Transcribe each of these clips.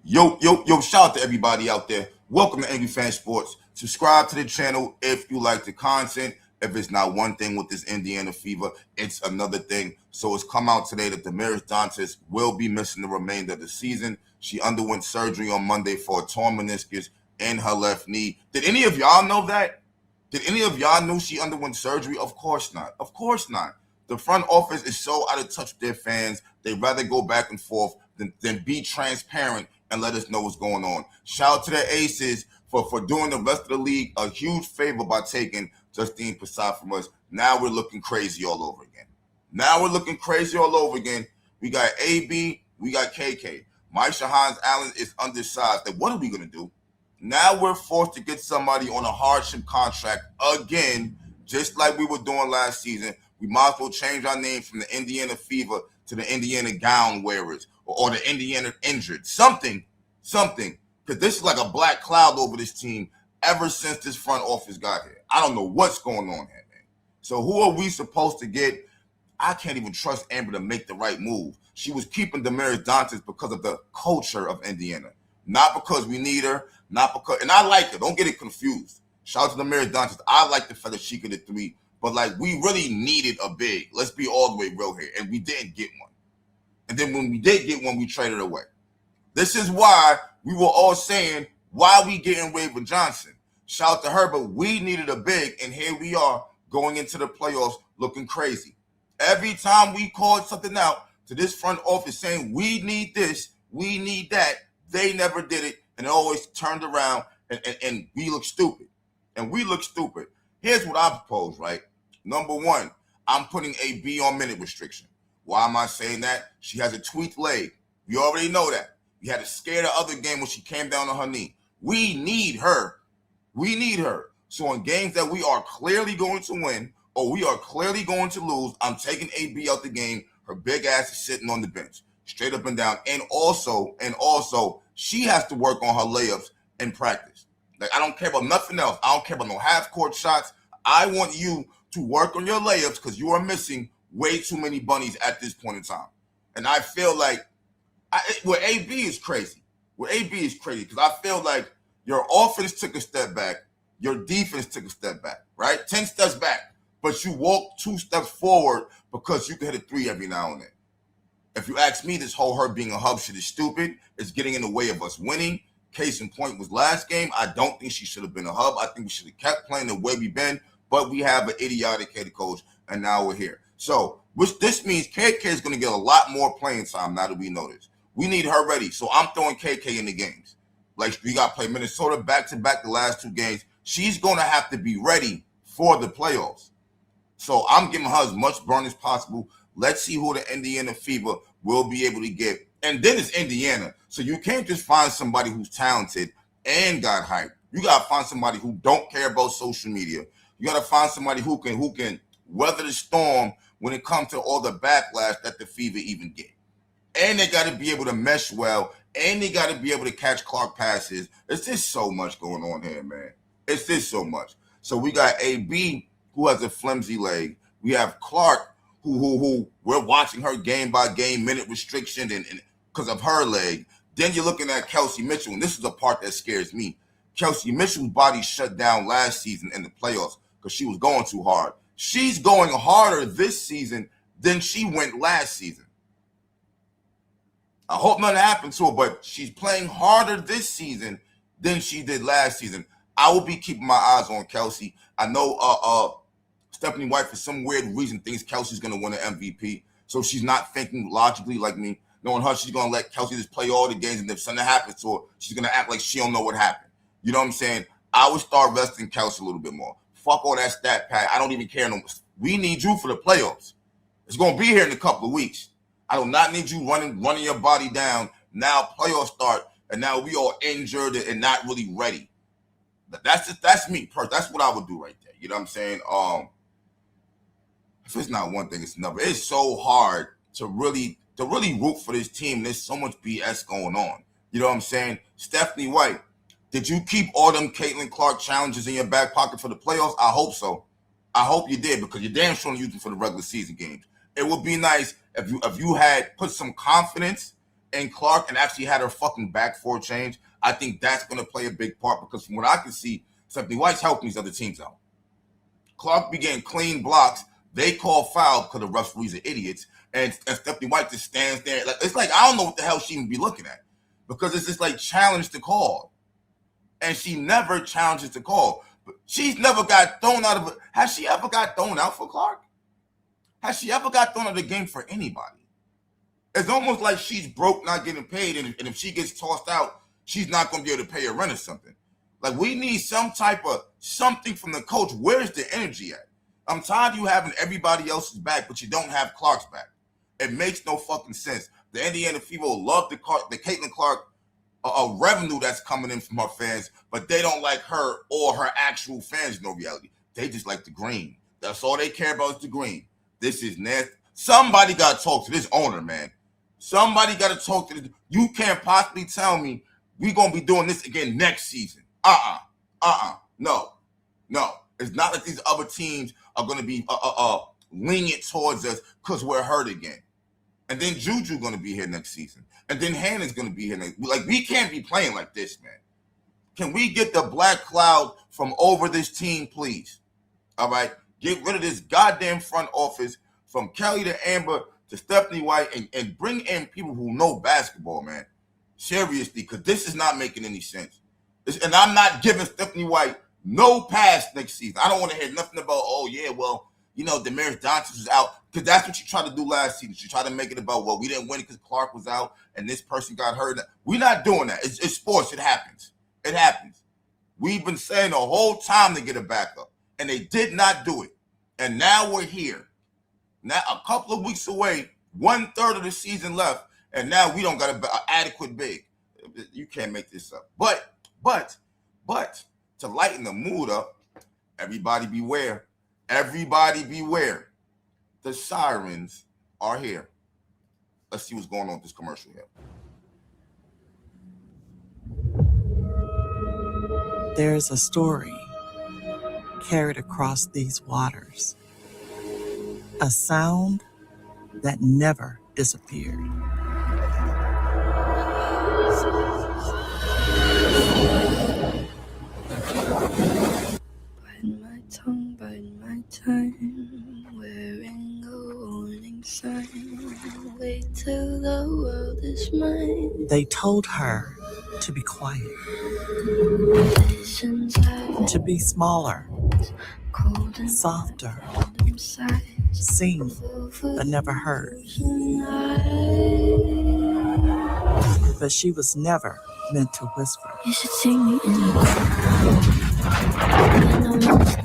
Yo, shout out to everybody out there. Welcome to Angry Fan Sports. Subscribe to the channel if you like the content. If it's not one thing with this Indiana fever, it's another thing. So it's come out today that Damiris Dantas will be missing the remainder of the season. She underwent surgery on Monday for a torn meniscus in her left knee. Did any of y'all know that? Did any of y'all know she underwent surgery? Of course not. Of course not. The front office is so out of touch with their fans. They'd rather go back and forth than be transparent and let us know what's going on. Shout out to the Aces for doing the rest of the league a huge favor by taking Justine Passat from us. Now we're looking crazy all over again. We got AB, we got KK. Maisha Hines-Allen is undersized. Then what are we going to do? Now we're forced to get somebody on a hardship contract again, just like we were doing last season. We might as well change our name from the Indiana Fever to the Indiana Gown Wearers or the Indiana Injured. Something. Because this is like a black cloud over this team ever since this front office got here. I don't know what's going on here, man. So who are we supposed to get? I can't even trust Amber to make the right move. She was keeping Damiris Dantas because of the culture of Indiana. Not because we need her, not because, and I like her. Don't get it confused. Shout out to Damiris Dantas. I like the fact that she could hit three, but like we really needed a big. Let's be all the way real here, and we didn't get one. And then when we did get one, we traded away. This is why we were all saying, why we getting Raven Johnson? Shout out to her, but we needed a big, and here we are going into the playoffs looking crazy. Every time we called something out to this front office saying, we need this, we need that, they never did it, and it always turned around, and we look stupid. Here's what I propose, right? Number one, I'm putting a B on minute restriction. Why am I saying that? She has a tweaked leg. We already know that. We had to scare the other game when she came down on her knee. We need her. So in games that we are clearly going to win or we are clearly going to lose, I'm taking AB out the game. Her big ass is sitting on the bench, straight up and down. And also, she has to work on her layups in practice. Like, I don't care about nothing else. I don't care about no half-court shots. I want you to work on your layups because you are missing way too many bunnies at this point in time. And I feel like AB is crazy because I feel like your offense took a step back. Your defense took a step back, right? 10 steps back, but you walk 2 steps forward because you can hit a three every now and then. If you ask me, this whole her being a hub shit is stupid. It's getting in the way of us winning. Case in point was last game. I don't think she should have been a hub. I think we should have kept playing the way we've been, but we have an idiotic head coach, and now we're here. So, which this means KK is going to get a lot more playing time now that we know this. We need her ready. So I'm throwing KK in the games. Like, we got to play Minnesota back-to-back the last 2 games. She's going to have to be ready for the playoffs. So I'm giving her as much burn as possible. Let's see who the Indiana Fever will be able to get. And then it's Indiana. So you can't just find somebody who's talented and got hype. You got to find somebody who don't care about social media. You got to find somebody who can weather the storm when it comes to all the backlash that the Fever even get. And they got to be able to mesh well, and they got to be able to catch Clark passes. It's just so much going on here, man. It's just so much. So we got AB, who has a flimsy leg. We have Clark, who we're watching her game by game, minute restriction, and because of her leg. Then you're looking at Kelsey Mitchell, and this is the part that scares me. Kelsey Mitchell's body shut down last season in the playoffs because she was going too hard. She's going harder this season than she went last season. I hope nothing happened to her, but she's playing harder this season than she did last season. I will be keeping my eyes on Kelsey. I know Stephanie White, for some weird reason, thinks Kelsey's going to win an MVP, so she's not thinking logically like me. Knowing her, she's going to let Kelsey just play all the games, and if something happens to her, she's going to act like she don't know what happened. You know what I'm saying? I would start resting Kelsey a little bit more. Fuck all that stat pad. I don't even care no more. We need you for the playoffs. It's going to be here in a couple of weeks. I do not need you running your body down. Now playoffs start, and now we all injured and not really ready. That's me. That's what I would do right there. You know what I'm saying? If it's not one thing, it's another. It's so hard to really root for this team. There's so much BS going on. You know what I'm saying? Stephanie White, did you keep all them Caitlin Clark challenges in your back pocket for the playoffs? I hope so. I hope you did, because you're damn sure using them for the regular season games. It would be nice if you had put some confidence and Clark and actually had her fucking back for a change, I think that's going to play a big part because from what I can see, Stephanie White's helping these other teams out. Clark be getting clean blocks. They call foul because the referees are idiots. And Stephanie White just stands there. It's like, I don't know what the hell she even be looking at because it's just like challenge the call. And she never challenges the call. But she's never got thrown out of it. Has she ever got thrown out for Clark? Has she ever got thrown out of the game for anybody? It's almost like she's broke, not getting paid. And if she gets tossed out, she's not going to be able to pay her rent or something. Like, we need some type of something from the coach. Where's the energy at? I'm tired of you having everybody else's back, but you don't have Clark's back. It makes no fucking sense. The Indiana Fever love the Caitlin Clark revenue that's coming in from her fans, but they don't like her or her actual fans in no reality. They just like the green. That's all they care about is the green. This is nasty. Somebody got to talk to this owner, man. Somebody got to talk to this. You can't possibly tell me we're going to be doing this again next season. No. It's not like these other teams are going to be lenient towards us because we're hurt again. And then Juju going to be here next season. And then Hannah's going to be here next. Like, we can't be playing like this, man. Can we get the black cloud from over this team, please? All right? Get rid of this goddamn front office from Kelly to Amber to Stephanie White and bring in people who know basketball, man. Seriously, because this is not making any sense. And I'm not giving Stephanie White no pass next season. I don't want to hear nothing about, Damiris Dantas is out. Because that's what she tried to do last season. She tried to make it about, we didn't win it because Clark was out and this person got hurt. We're not doing that. It's sports. It happens. It happens. We've been saying the whole time to get a backup, and they did not do it. And now we're here. Now, a couple of weeks away, 1/3 of the season left, and now we don't got an adequate big. You can't make this up. But to lighten the mood up, everybody beware. Everybody beware. The Sirens are here. Let's see what's going on with this commercial here. There's a story carried across these waters. A sound that never disappeared. Bite my tongue, bite my time, wearing a warning sign. Wait till the world is mine. They told her to be quiet, to be smaller, softer, seen but never heard. But she was never meant to whisper. You should see me in the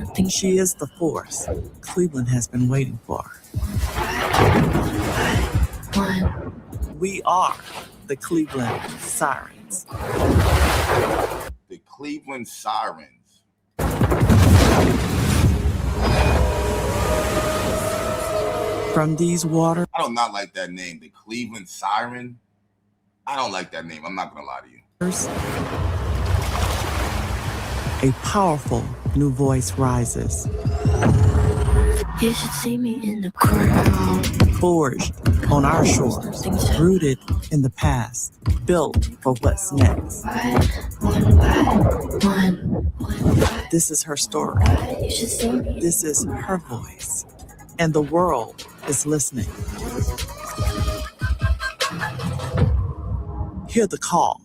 nothing. She is the force Cleveland has been waiting for. We are the Cleveland Sirens. The Cleveland Sirens. From these waters. I do not like that name, the Cleveland Siren. I don't like that name. I'm not going to lie to you. A powerful new voice rises. You should see me in the crowd. Forged on our shores, rooted in the past, built for what's next. One by one. This is her story. You should see me. This is her voice. And the world is listening. Hear the call.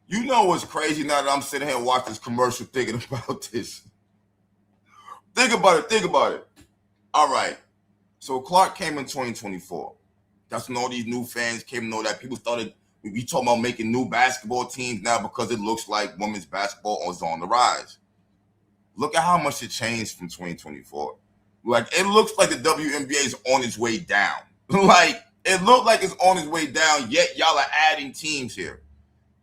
You know what's crazy now that I'm sitting here and watching this commercial thinking about this? Think about it. All right. So Clark came in 2024. That's when all these new fans came to know that people started, we talking about making new basketball teams now because it looks like women's basketball is on the rise. Look at how much it changed from 2024. Like, it looks like the WNBA is on its way down. Like, it looked like it's on its way down, yet y'all are adding teams here.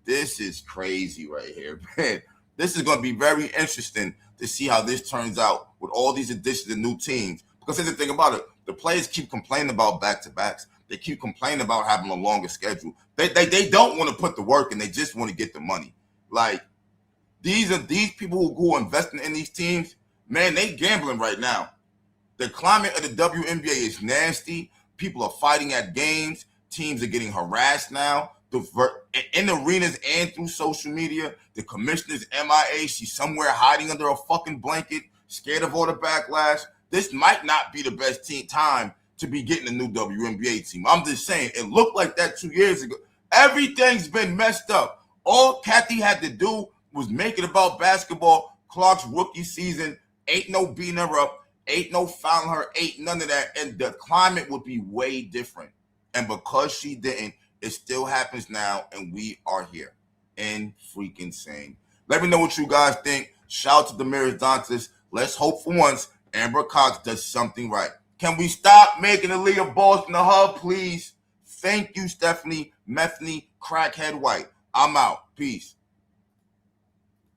This is crazy right here, man. This is going to be very interesting to see how this turns out with all these additions and new teams. Because here's the thing about it. The players keep complaining about back-to-backs. They keep complaining about having a longer schedule. They don't want to put the work in. They just want to get the money. Like, these people who are investing in these teams, man, they gambling right now. The climate of the WNBA is nasty. People are fighting at games. Teams are getting harassed now. In arenas and through social media. The commissioner's MIA. She's somewhere hiding under a fucking blanket, scared of all the backlash. This might not be the best time to be getting a new WNBA team. I'm just saying, it looked like that 2 years ago. Everything's been messed up. All Kathy had to do was make it about basketball. Clark's rookie season, ain't no beating her up, ain't no fouling her, ain't none of that, and the climate would be way different. And because she didn't, it still happens now, and we are here. And freaking sane. Let me know what you guys think. Shout out to Damiris Dantas. Let's hope for once Amber Cox does something right. Can we stop making Aaliyah Boston the hub, please? Thank you, Stephanie Metheny Crackhead White. I'm out. Peace.